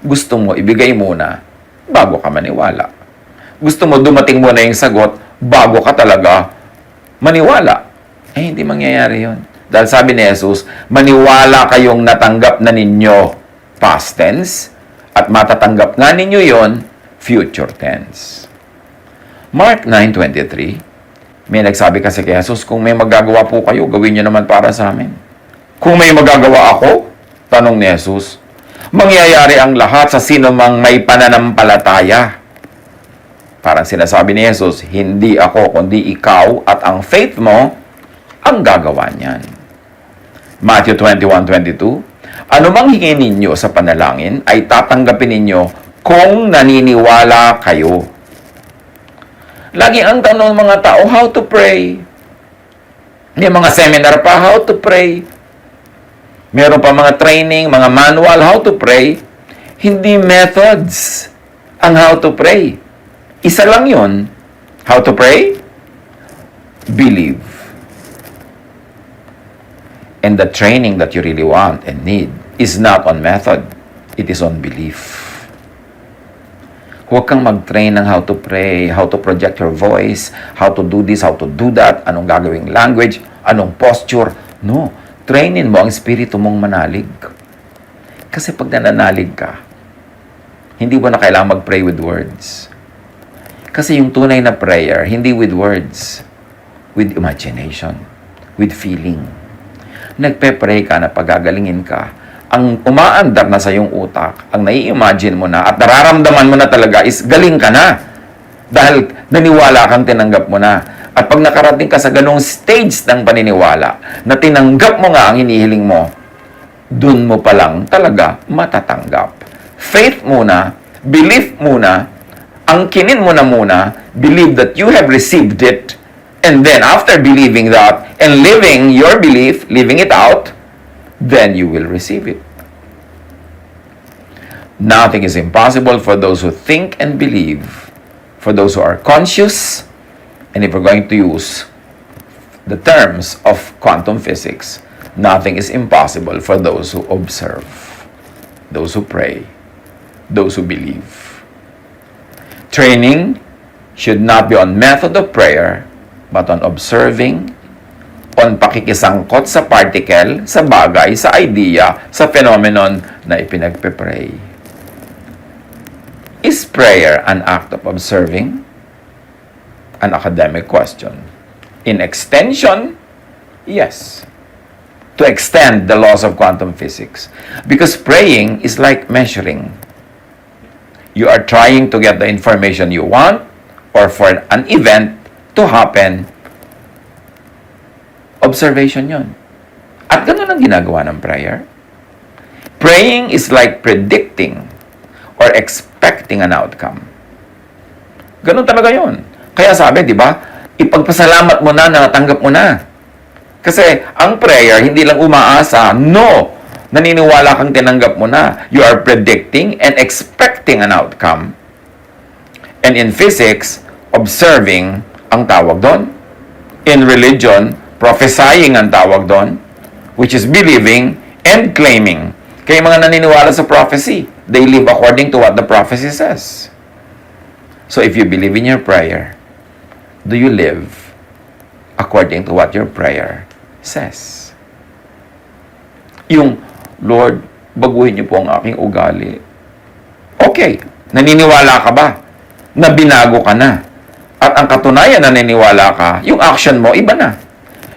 Gusto mo, ibigay muna, bago ka maniwala. Gusto mo, dumating muna yung sagot, bago ka talaga maniwala. Hindi mangyayari yun. Dahil sabi ni Jesus, maniwala kayong natanggap na ninyo, past tense, at matatanggap nga ninyo yon, future tense. Mark 9:23, may nagsabi kasi kay Jesus, kung may magagawa po kayo, gawin nyo naman para sa amin. Kung may magagawa ako, tanong ni Jesus, mangyayari ang lahat sa sino mang may pananampalataya. Parang sinasabi ni Jesus, hindi ako, kundi ikaw at ang faith mo ang gagawa niyan. Matthew 21:22, ano mang hingin ninyo sa panalangin ay tatanggapin ninyo kung naniniwala kayo. Lagi ang tanong ng mga tao, how to pray? May mga seminar pa, how to pray? Meron pa mga training, mga manual, how to pray. Hindi methods ang how to pray. Isa lang yun. How to pray? Believe. And the training that you really want and need is not on method. It is on belief. Huwag kang mag-train ng how to pray, how to project your voice, how to do this, how to do that, anong gagawing language, anong posture. No. Trainin mo ang espiritu mong manalig. Kasi pag nananalig ka, hindi mo na kailangang mag-pray with words. Kasi yung tunay na prayer, hindi with words, with imagination, with feeling. Nagpe-pray ka na pagagalingin ka, ang umaandar na sa iyong utak, ang nai-imagine mo na at nararamdaman mo na talaga is galing ka na. Dahil naniwala kang tinanggap mo na. At pag nakarating ka sa ganong stage ng paniniwala, na tinanggap mo nga ang hinihiling mo, dun mo pa lang talaga matatanggap. Faith muna, belief muna, angkinin mo na muna, believe that you have received it, and then after believing that, and living your belief, living it out, then you will receive it. Nothing is impossible for those who think and believe, for those who are conscious. And if we're going to use the terms of quantum physics, nothing is impossible for those who observe, those who pray, those who believe. Training should not be on method of prayer, but on observing, on pakikisangkot sa particle, sa bagay, sa idea, sa phenomenon na ipinagpe-pray. Is prayer an act of observing? An academic question. In extension, yes. To extend the laws of quantum physics. Because praying is like measuring. You are trying to get the information you want or for an event to happen. Observation yon. At ganun ang ginagawa ng prayer. Praying is like predicting or expecting an outcome. Ganun talaga yon. Kaya sabi, di ba, ipagpasalamat mo na natanggap mo na. Kasi ang prayer, hindi lang umaasa. No! Naniniwala kang tinanggap mo na. You are predicting and expecting an outcome. And in physics, observing ang tawag doon. In religion, prophesying ang tawag doon, which is believing and claiming. Kaya mga naniniwala sa prophecy, they live according to what the prophecy says. So if you believe in your prayer, do you live according to what your prayer says? Yung, Lord, baguhin niyo po ang aking ugali. Okay, naniniwala ka ba na binago ka na? At ang katunayan na naniniwala ka, yung action mo, iba na.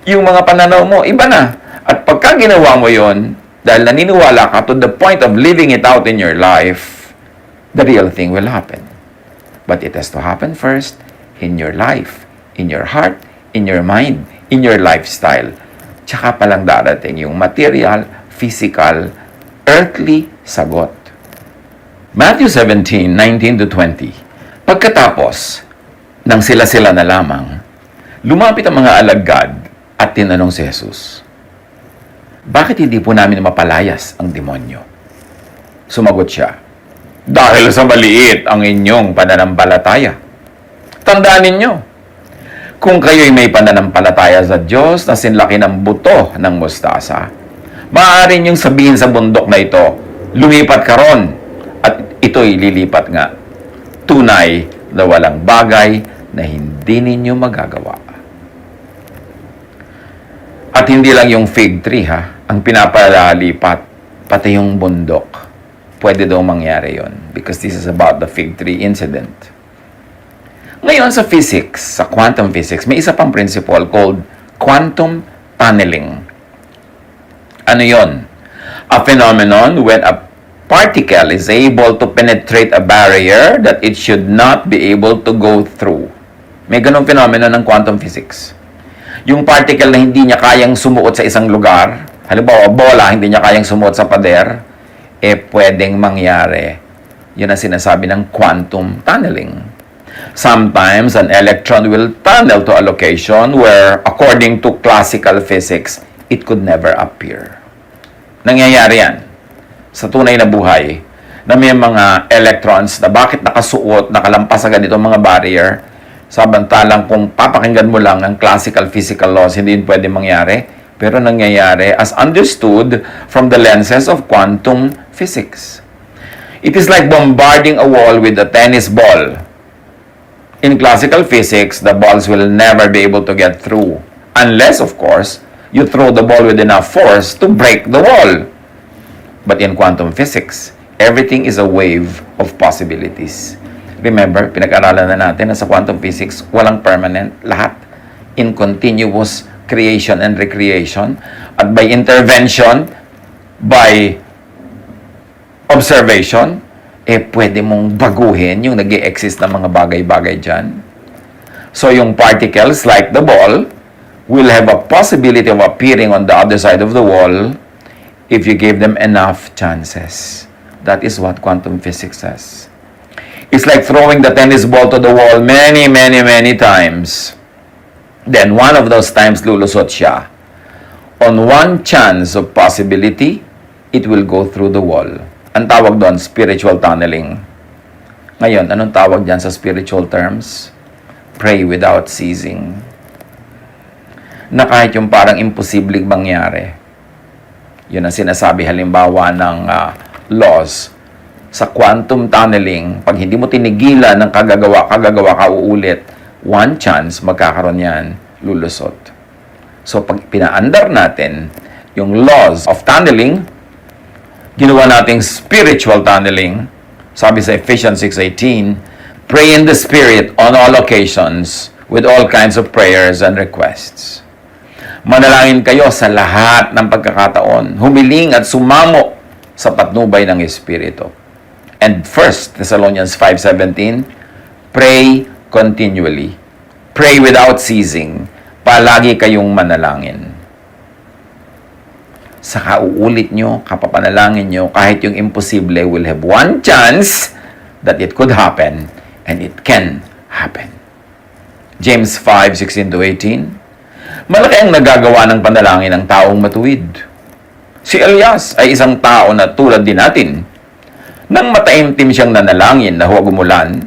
Yung mga pananaw mo, iba na. At pagka ginawa mo yon, dahil naniniwala ka to the point of living it out in your life, the real thing will happen. But it has to happen first in your life, in your heart, in your mind, in your lifestyle. Tsaka palang darating yung material, physical, earthly sagot. Matthew 17:19-20. Pagkatapos nang sila-sila na lamang, lumapit ang mga alagad at tinanong si Jesus, bakit hindi po namin mapalayas ang demonyo? Sumagot siya, dahil sa maliit ang inyong pananampalataya. Tandaan ninyo, kung kayo'y may pananampalataya sa Diyos na sinlaki ng buto ng mustasa, maaari niyong sabihin sa bundok na ito, lumipat ka ron, at ito'y lilipat nga. Tunay na walang bagay na hindi ninyo magagawa. At hindi lang yung fig tree ang pinapalipat, pati yung bundok. Pwede daw mangyari yon because this is about the fig tree incident. Ngayon sa physics, sa quantum physics, may isa pang principle called quantum tunneling. Ano yon? A phenomenon when a particle is able to penetrate a barrier that it should not be able to go through. May ganong phenomenon ng quantum physics. Yung particle na hindi niya kayang sumuot sa isang lugar, halimbawa bola, hindi niya kayang sumuot sa pader, pwedeng mangyari. Yun ang sinasabi ng quantum tunneling. Sometimes, an electron will tunnel to a location where, according to classical physics, it could never appear. Nangyayari yan sa tunay na buhay na may mga electrons na bakit nakasuot, nakalampas sa ganitong mga barrier, samantalang kung papakinggan mo lang ang classical physical laws, hindi yun pwede mangyari, pero nangyayari as understood from the lenses of quantum physics. It is like bombarding a wall with a tennis ball. In classical physics, the balls will never be able to get through. Unless, of course, you throw the ball with enough force to break the wall. But in quantum physics, everything is a wave of possibilities. Remember, pinag-aralan na natin na sa quantum physics, walang permanent, lahat in continuous creation and recreation. At by intervention, by observation, pwede mong baguhin yung nag-i-exist na mga bagay-bagay dyan. So, yung particles, like the ball, will have a possibility of appearing on the other side of the wall if you give them enough chances. That is what quantum physics says. It's like throwing the tennis ball to the wall many, many, many times. Then, one of those times, lulusot siya. On one chance of possibility, it will go through the wall. Ang tawag doon, spiritual tunneling. Ngayon, anong tawag dyan sa spiritual terms? Pray without ceasing. Na kahit yung parang imposibleng mangyari, yun ang sinasabi halimbawa ng laws. Sa quantum tunneling, pag hindi mo tinigilan ng kagagawa ka uulit, one chance magkakaroon yan, lulusot. So, pag pinaandar natin yung laws of tunneling, ginawa nating spiritual tunneling, sabi sa Ephesians 6:18, pray in the Spirit on all occasions with all kinds of prayers and requests. Manalangin kayo sa lahat ng pagkakataon, humiling at sumamo sa patnubay ng Espiritu. And 1 Thessalonians 5:17, pray continually. Pray without ceasing. Palagi kayong manalangin. Sa kauulit nyo, kapapanalangin nyo, kahit yung imposible will have one chance that it could happen, and it can happen. James 5:16-18, Malaki ang nagagawa ng panalangin ng taong matuwid. Si Elias ay isang tao na tulad din natin. Nang mataimtim siyang nanalangin na huwag umulan,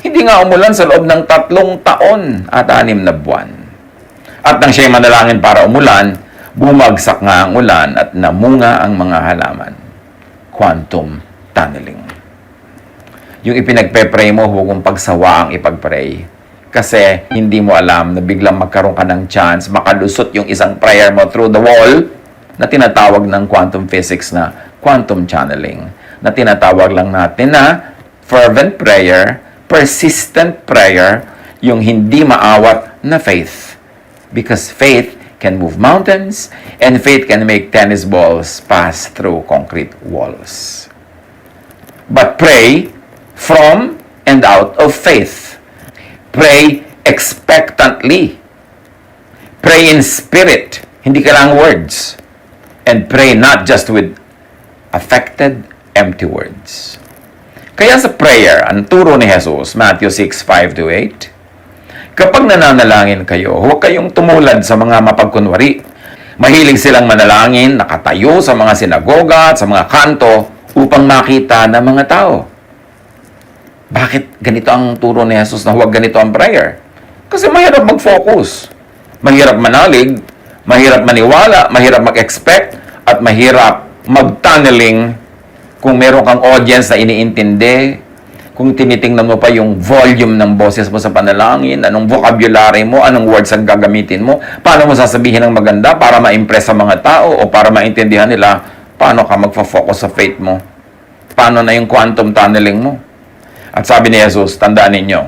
hindi nga umulan sa loob ng 3 taon at 6 na buwan. At nang siya'y manalangin para umulan, bumagsak nga ang ulan at namunga ang mga halaman. Quantum tunneling. Yung ipinagpe-pray mo, huwag mong pagsawa ang ipag-pray. Kasi hindi mo alam na biglang magkaroon ka ng chance, makalusot yung isang prayer mo through the wall na tinatawag ng quantum physics na quantum channeling. Na tinatawag lang natin na fervent prayer, persistent prayer, yung hindi maawat na faith. Because faith can move mountains and faith can make tennis balls pass through concrete walls. But pray from and out of faith. Pray expectantly. Pray in spirit. Hindi kailangang words. And pray not just with affected, empty words. Kaya sa prayer, ang turo ni Jesus, Matthew 6:5-8, kapag nananalangin kayo, huwag kayong tumulad sa mga mapagkunwari. Mahilig silang manalangin, nakatayo sa mga sinagoga at sa mga kanto upang makita ng mga tao. Bakit ganito ang turo ni Jesus na huwag ganito ang prayer? Kasi mahirap mag-focus. Mahirap manalig, mahirap maniwala, mahirap mag-expect, at mahirap mag-tunneling kung meron kang audience na iniintindi, kung tinitingnan mo pa yung volume ng boses mo sa panalangin, anong vocabulary mo, anong words ang gagamitin mo, paano mo sasabihin ng maganda para ma-impress sa mga tao o para maintindihan nila paano ka magfa-focus sa faith mo. Paano na yung quantum tunneling mo. At sabi ni Jesus, tandaan ninyo,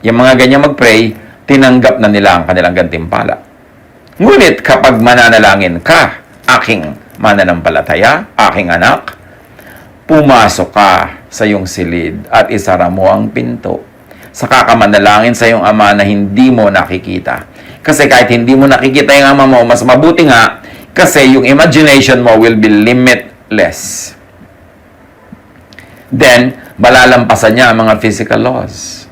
yung mga ganyan mag-pray, tinanggap na nila ang kanilang gantimpala. Ngunit kapag mananalangin ka, aking mananampalataya, aking anak, pumasok ka sa iyong silid at isara mo ang pinto. Saka ka manalangin sa iyong ama na hindi mo nakikita. Kasi kahit hindi mo nakikita yung ama mo, mas mabuti nga kasi yung imagination mo will be limitless. Then, malalampasan niya ang mga physical laws.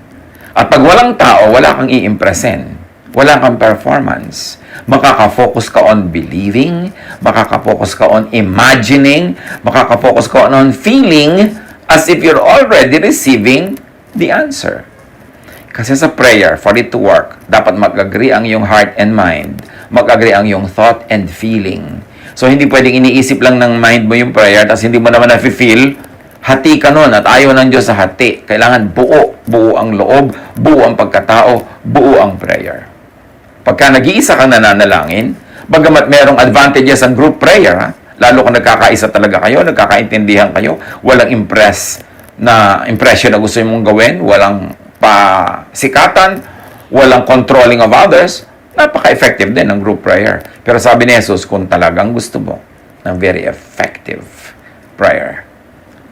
At pag walang tao, wala kang i-impresin. Wala kang performance. Makaka-focus ka on believing, makaka-focus ka on imagining, makaka-focus ka on feeling as if you're already receiving the answer. Kasi sa prayer, for it to work, dapat mag-agree ang iyong heart and mind. Mag-agree ang iyong thought and feeling. So, hindi pwedeng iniisip lang ng mind mo yung prayer, tapos hindi mo naman na-feel. Hati ka nun at ayaw ng Diyos sa hati. Kailangan buo. Buo ang loob, buo ang pagkatao, buo ang prayer. Pagka nag-iisa kang nananalangin, bagamat merong advantages ang group prayer, ha? Lalo kung nagkakaisa talaga kayo, nagkakaintindihan kayo, walang impression na gusto mong gawin, walang pasikatan, walang controlling of others, napaka-effective din ang group prayer. Pero sabi ni Jesus, kung talagang gusto mo ng very effective prayer,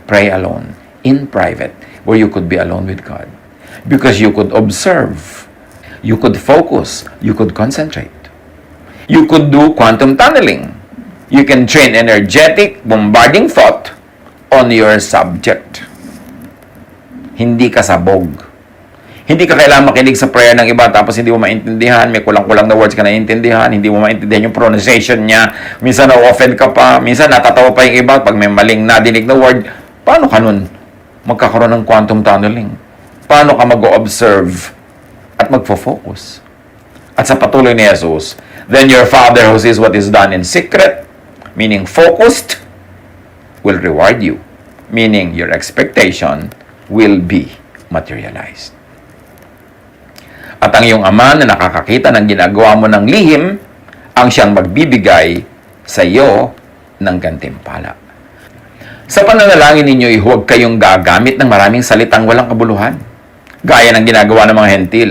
pray alone, in private, where you could be alone with God. Because you could observe, you could focus, you could concentrate. You could do quantum tunneling. You can train energetic, bombarding thought on your subject. Hindi ka sabog. Hindi ka kailangan makinig sa prayer ng iba tapos hindi mo maintindihan, may kulang-kulang na words ka naiintindihan, hindi mo maintindihan yung pronunciation niya, minsan na-offend ka pa, minsan natatawa pa yung iba pag may maling nadinig na word. Paano ka nun magkakaroon ng quantum tunneling? Paano ka mag-observe at magfo-focus? At sa patuloy ni Jesus, then your Father who sees what is done in secret, meaning focused, will reward you. Meaning your expectation will be materialized. At ang iyong ama na nakakakita ng ginagawa mo ng lihim, ang siyang magbibigay sa iyo ng gantimpala. Sa pananalangin ninyo, huwag kayong gagamit ng maraming salitang walang kabuluhan. Gaya ng ginagawa ng mga hentil.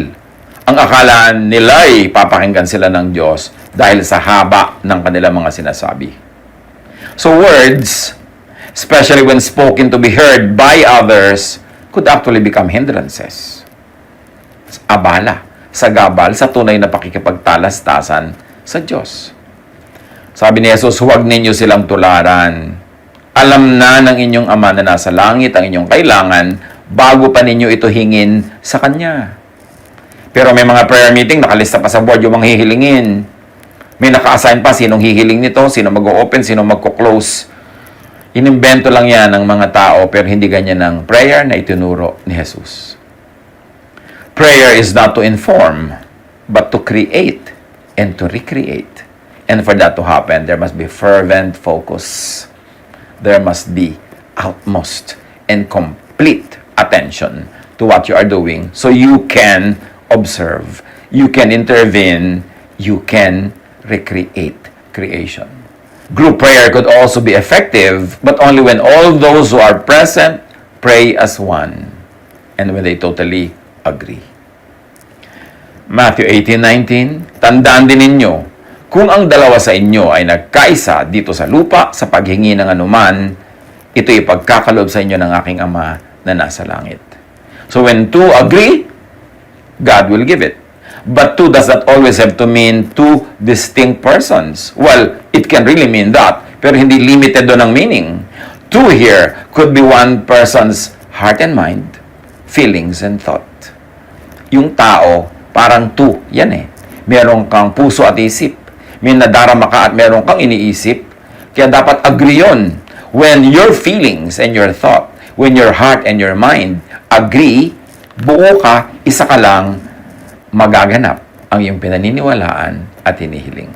Ang akala nila ay papakinggan sila ng Diyos dahil sa haba ng kanilang mga sinasabi. So words, especially when spoken to be heard by others, could actually become hindrances. Abala, sagabal sa tunay na pakikipagtalastasan sa Diyos. Sabi ni Jesus, huwag ninyo silang tularan. Alam na ng inyong Ama na nasa langit ang inyong kailangan bago pa ninyo ito hingin sa Kanya. Pero may mga prayer meeting, nakalista pa sa board yung mga hihilingin. May naka-assign pa sinong hihiling nito, sino mag-open, sino magko-close. Inimbento lang yan ng mga tao, pero hindi ganyan ang prayer na itinuro ni Jesus. Prayer is not to inform, but to create and to recreate. And for that to happen, there must be fervent focus. There must be utmost and complete attention to what you are doing so you can observe, you can intervene, you can recreate creation. Group prayer could also be effective, but only when all those who are present pray as one and when they totally agree. Matthew 18:19, tandaan din ninyo, kung ang dalawa sa inyo ay nagkaisa dito sa lupa sa paghingi ng anuman, ito ipagkakaloob sa inyo ng aking Ama na nasa langit. So when two agree, God will give it. But two does not always have to mean two distinct persons. Well, it can really mean that, pero hindi limited doon ang meaning. Two here could be one person's heart and mind, feelings and thought. Yung tao, parang two, yan eh. Meron kang puso at isip. May nadarama ka at meron kang iniisip. Kaya dapat agree yun. When your feelings and your thought, when your heart and your mind agree, buo ka, isa ka lang, magaganap ang iyong pinaniniwalaan at hinihiling.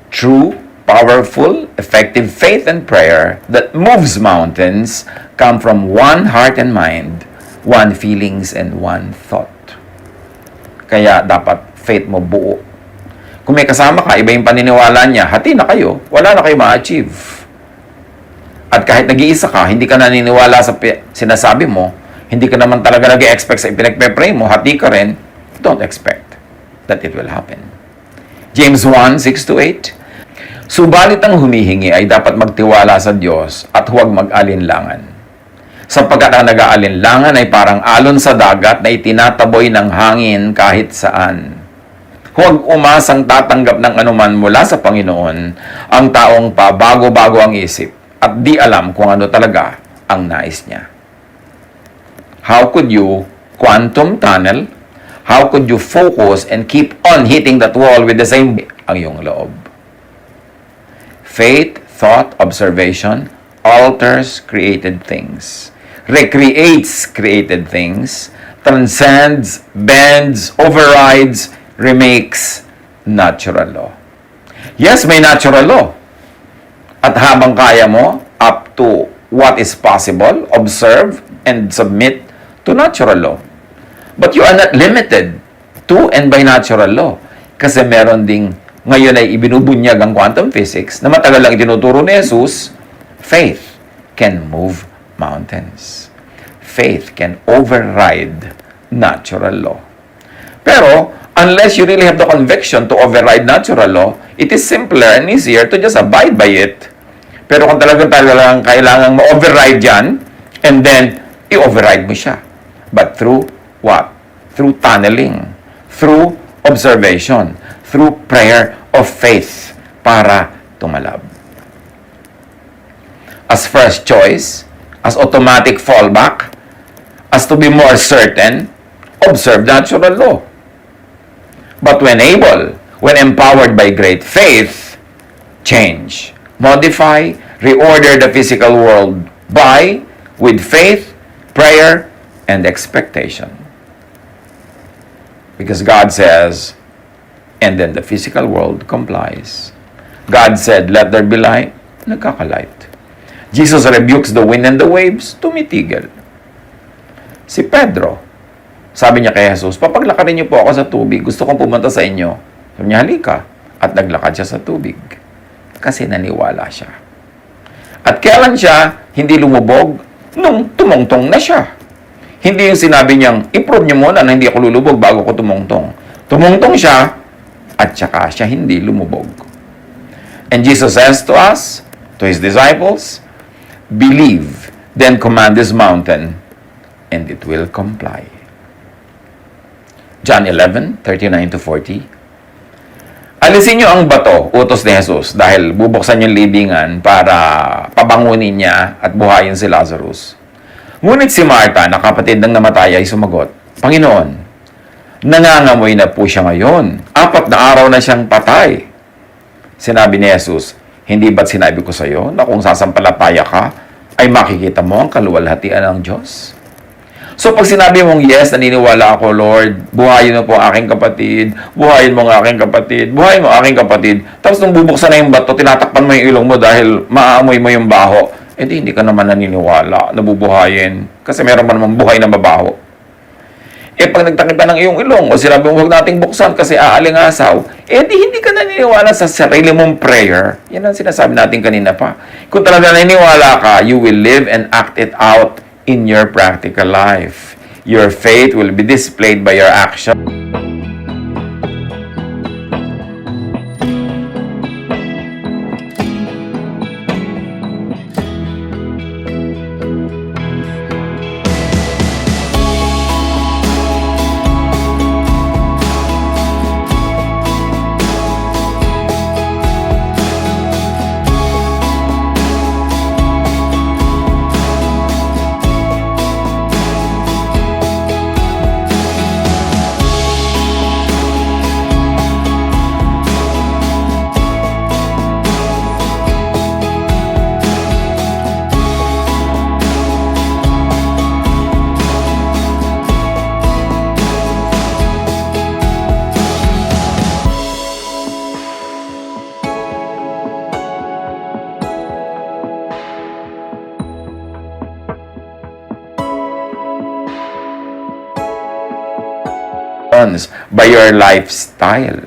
True, powerful, effective faith and prayer that moves mountains come from one heart and mind, one feelings and one thought. Kaya dapat faith mo buo. Kung may kasama ka, iba yung paniniwala niya, hati na kayo, wala na kayo ma-achieve. At kahit nag-iisa ka, hindi ka naniniwala sa sinasabi mo, hindi ka naman talaga nag-expect sa pinagpe-pray mo, hati ka rin, don't expect that it will happen. James 1:6-8, subalit ang humihingi ay dapat magtiwala sa Diyos at huwag mag-alinlangan. Sapagkat ang nag-aalinlangan ay parang alon sa dagat na itinataboy ng hangin kahit saan. Huwag umasang tatanggap ng anuman mula sa Panginoon ang taong pabago-bago ang isip at di alam kung ano talaga ang nais niya. How could you quantum tunnel? How could you focus and keep on hitting that wall with the same ang iyong loob? Faith, thought, observation alters created things, recreates created things, transcends, bends, overrides, remakes natural law. Yes, may natural law. At habang kaya mo, up to what is possible, observe and submit to natural law. But you are not limited to and by natural law. Kasi meron ding, ngayon ay ibinubunyag ang quantum physics na matagal lang itinuturo ni Jesus, faith can move mountains. Faith can override natural law. Pero, unless you really have the conviction to override natural law, it is simpler and easier to just abide by it. Pero kung talagang kailangan ma-override yan, and then, i-override mo siya. But through what? Through tunneling, through observation, through prayer of faith para tumalab. As first choice, as automatic fallback, as to be more certain, observe natural law. But when able, when empowered by great faith, change, modify, reorder the physical world by, with faith, prayer, and expectation. Because God says, and then the physical world complies. God said, let there be light, nagkakalight. Jesus rebukes the wind and the waves, tumitigil. Si Pedro, sabi niya kay Jesus, papaglakarin niyo po ako sa tubig, gusto kong pumunta sa inyo. Sabi niya, halika. At naglakad siya sa tubig. Kasi naniwala siya. At kailan siya hindi lumubog? Nung tumungtong na siya. Hindi yung sinabi niyang, i-prove niyo muna na hindi ako lulubog bago ko tumungtong. Tumungtong siya, at saka siya hindi lumubog. And Jesus says to us, to His disciples, believe, then command this mountain, and it will comply. John 11:39-40. Alisin niyo ang bato, utos ni Jesus, dahil bubuksan yung libingan para pabangunin niya at buhayin si Lazarus. Ngunit si Martha, na kapatid ng namatay, ay sumagot, Panginoon, Nangangamoy na po siya ngayon. 4 na araw na siyang patay. Sinabi ni Jesus, hindi ba't sinabi ko sa iyo na kung sasampalataya ka, ay makikita mo ang kaluwalhatian ng Diyos? So pag sinabi mong, yes, naniniwala ako, Lord, buhayin mo po ang aking kapatid, buhayin mo ang aking kapatid, buhayin mo ang aking kapatid, tapos nung bubuksan na yung bato, tinatakpan mo yung ilong mo dahil maaamoy mo yung baho, hindi ka naman naniniwala, nabubuhayin, kasi meron man naman buhay na mabaho. Pag nagtakip ka ng iyong ilong, o sinabi mo, huwag nating buksan kasi aalingasaw, hindi ka naniniwala sa sarili mong prayer. Yan ang sinasabi natin kanina pa. Kung talaga naniniwala ka, you will live and act it out in your practical life. Your faith will be displayed by your action. By your lifestyle.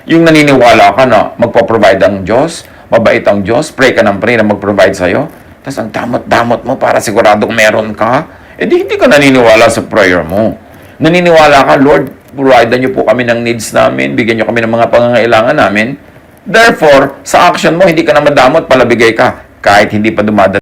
Yung naniniwala ka na magpo-provide ang Diyos, mabait ang Diyos, pray ka ng pray na mag-provide sa'yo, tapos ang damot-damot mo para siguradong meron ka, hindi ka naniniwala sa prayer mo. Naniniwala ka, Lord, provide niyo po kami ng needs namin, bigyan niyo kami ng mga pangangailangan namin. Therefore, sa action mo, hindi ka na madamot, palabigay ka, kahit hindi pa dumadating